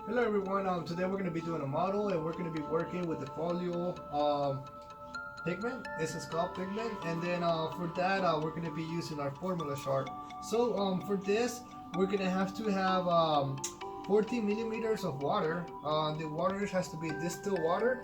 Hello everyone, today we're going to be doing a model and we're going to be working with the folio pigment. This is called pigment, and then for that we're going to be using our formula chart. So for this we're going to have 14 millimeters of water. The water has to be distilled water,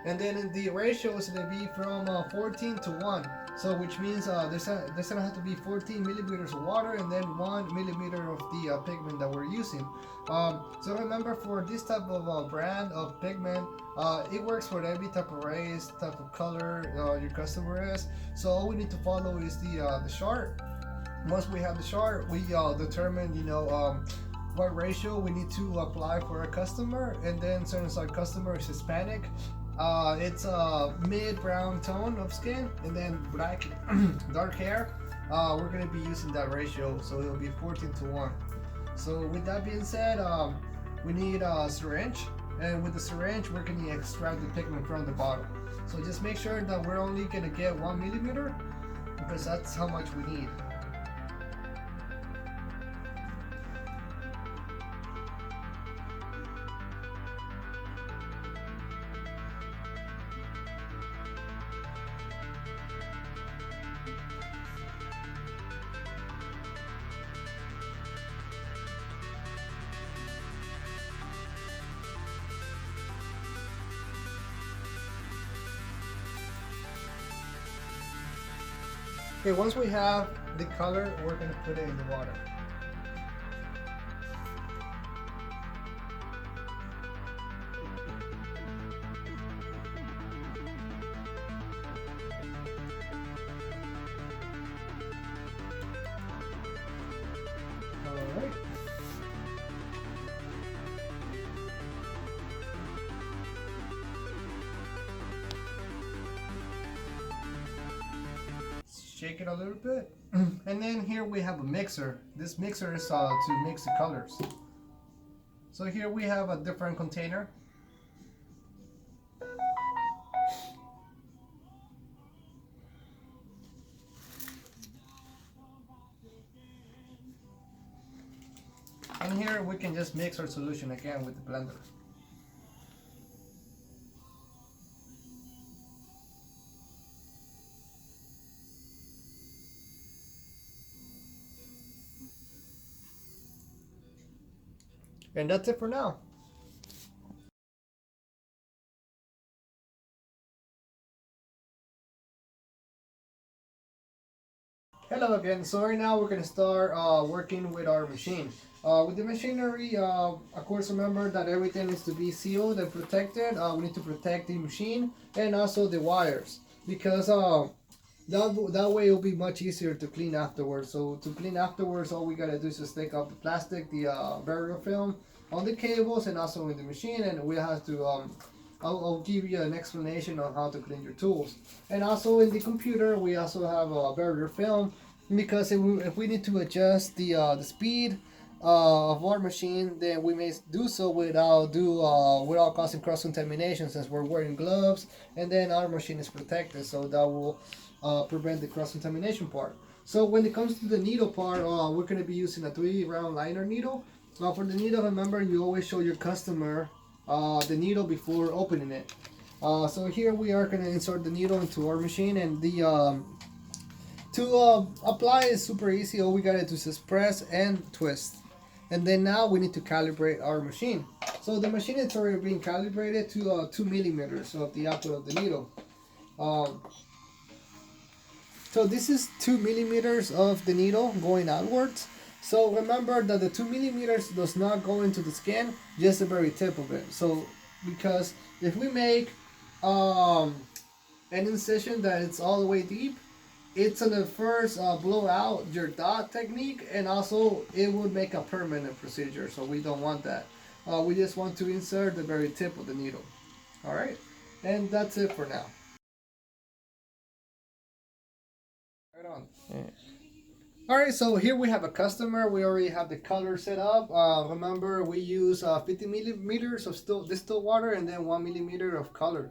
and then the ratio is going to be from 14 to 1. So which means there's gonna have to be 14 millimeters of water and then 1 millimeter of the pigment that we're using. So remember, for this type of brand of pigment, it works for every type of race, type of color your customer is. So all we need to follow is the chart. Once we have the chart, we determine what ratio we need to apply for a customer, and then since our customer is Hispanic, it's a mid brown tone of skin, and then black dark hair. We're gonna be using that ratio, so it'll be 14 to 1. So with that being said, we need a syringe, and with the syringe, we're gonna extract the pigment from the bottle. So just make sure that we're only gonna get 1 millimeter, because that's how much we need. Okay, once we have the color, we're gonna put it in the water. All right. Shake it a little bit, and then here we have a mixer. This mixer is to mix the colors. So here we have a different container. And here we can just mix our solution again with the blender. And that's it for now. Hello again. So right now we're gonna start working with our machine. With the machinery, of course, remember that everything needs to be sealed and protected. We need to protect the machine and also the wires, because that way it'll be much easier to clean afterwards. So to clean afterwards, all we gotta do is just take off the plastic, the barrier film on the cables and also in the machine, and we have to I'll give you an explanation on how to clean your tools. And also in the computer, we also have a barrier film, because if we need to adjust the speed of our machine, then we may do so without causing cross contamination, since we're wearing gloves and then our machine is protected, so that will prevent the cross contamination part. So when it comes to the needle part, we're going to be using a 3 round liner needle. Now for the needle, remember, you always show your customer the needle before opening it. So here we are going to insert the needle into our machine, and the to apply is super easy. All we gotta do is just press and twist, and then now we need to calibrate our machine. So the machine is already being calibrated to 2 millimeters of the output of the needle. Um, so this is 2 millimeters of the needle going outwards. So remember that the 2 millimeters does not go into the skin, just the very tip of it. So because if we make um, an incision that it's all the way deep, it's gonna first blow out your dot technique, and also it would make a permanent procedure. So we don't want that. We just want to insert the very tip of the needle. All right, and that's it for now. Right on. All right, so here we have a customer. We already have the color set up. Remember, we use 50 millimeters of distilled water and then 1 millimeter of color.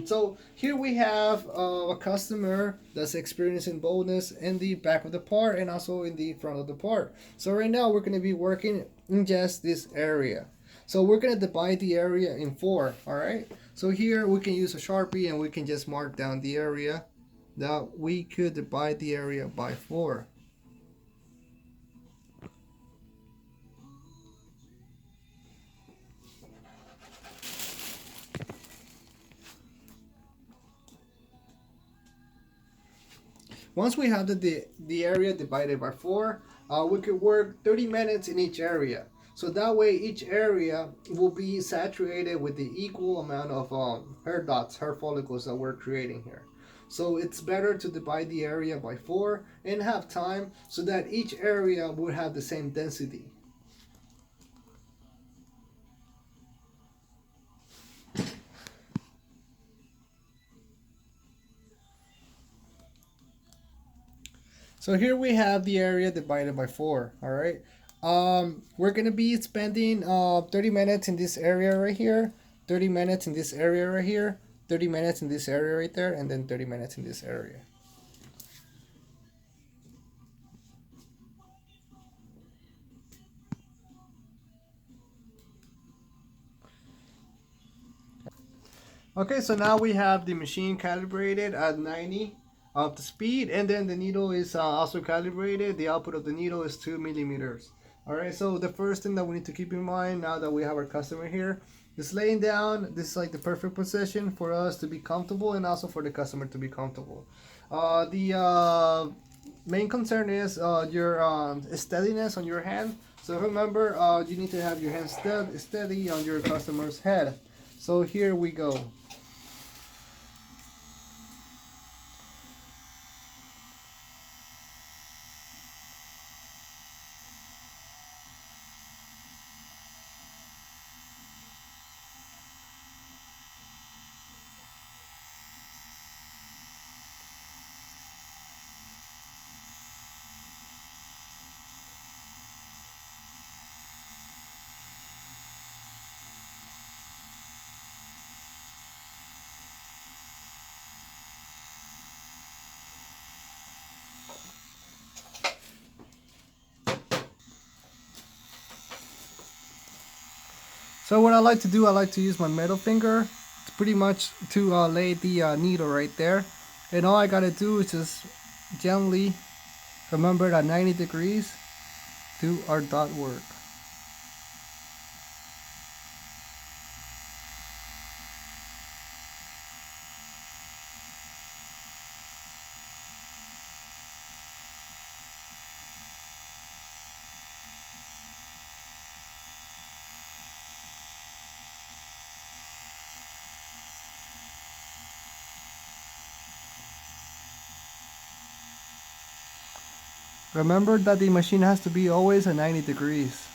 So here we have a customer that's experiencing boldness in the back of the part and also in the front of the part. So right now we're going to be working in just this area. So we're gonna divide the area in four. All right. So here we can use a Sharpie and we can just mark down the area that we could divide the area by four. Once we have the area divided by four, we could work 30 minutes in each area. So that way each area will be saturated with the equal amount of hair dots, hair follicles that we're creating here. So it's better to divide the area by four and have time so that each area would have the same density. So here we have the area divided by four. All right. We're gonna be spending 30 minutes in this area right here, 30 minutes in this area right here, 30 minutes in this area right there, and then 30 minutes in this area. Okay, so now we have the machine calibrated at 90 of the speed, and then the needle is also calibrated. The output of the needle is 2 millimeters. All right, so the first thing that we need to keep in mind now that we have our customer here is laying down. This is like the perfect position for us to be comfortable and also for the customer to be comfortable. The main concern is your steadiness on your hand. So remember, you need to have your hand steady on your customer's head. So here we go. So what I like to do, I like to use my middle finger to pretty much to lay the needle right there. And all I gotta do is just gently, remember at 90 degrees, do our dot work. Remember that the machine has to be always at 90 degrees.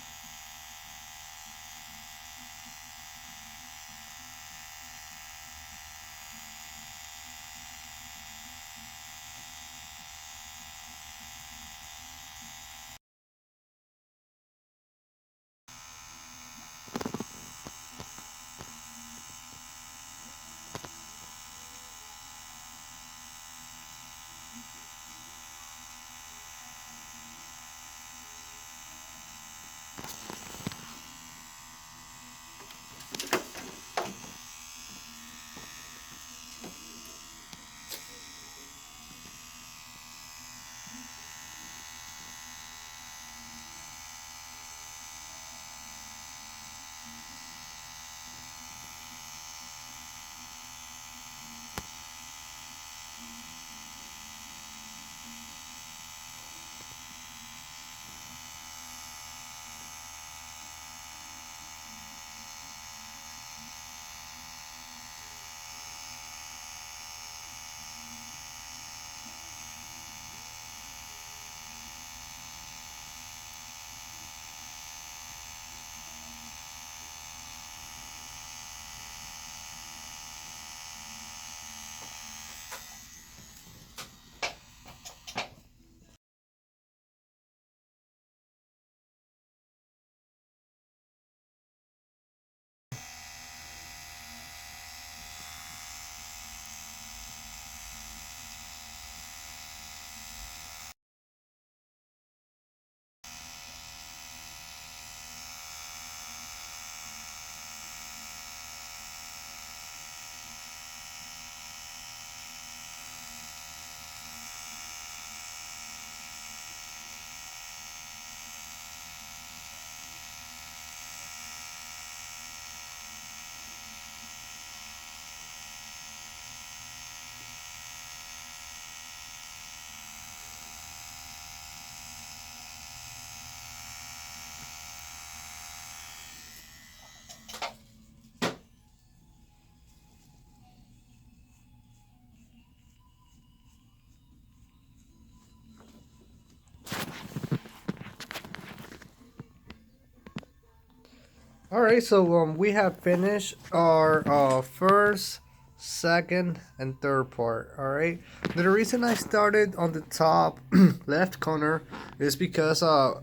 Alright, so we have finished our first, second, and third part. Alright, the reason I started on the top left corner is because I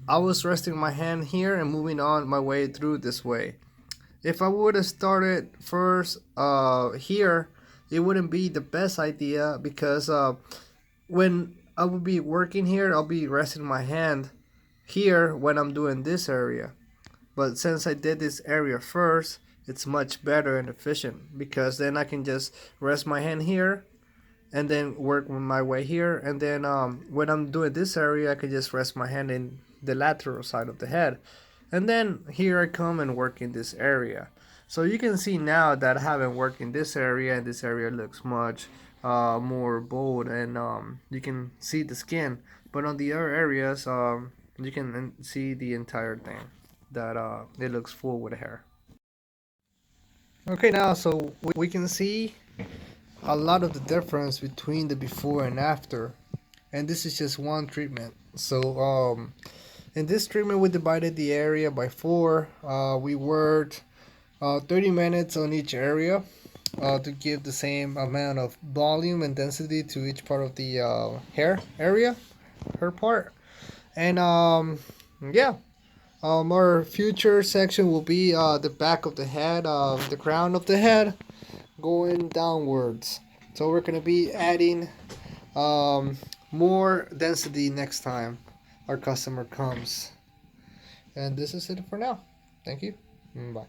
was resting my hand here and moving on my way through this way. If I would have started first here, it wouldn't be the best idea because when I would be working here, I'll be resting my hand here when I'm doing this area. But since I did this area first, it's much better and efficient because then I can just rest my hand here and then work my way here. And then when I'm doing this area, I can just rest my hand in the lateral side of the head. And then here I come and work in this area. So you can see now that I haven't worked in this area, and this area looks much more bold, and you can see the skin. But on the other areas, you can see the entire thing that it looks full with hair. Okay, now so we can see a lot of the difference between the before and after, and this is just one treatment. So in this treatment we divided the area by four. We worked 30 minutes on each area to give the same amount of volume and density to each part of the hair area, hair part. And yeah, our future section will be the back of the head, the crown of the head, going downwards. So we're gonna be adding more density next time our customer comes. And this is it for now. Thank you. Bye.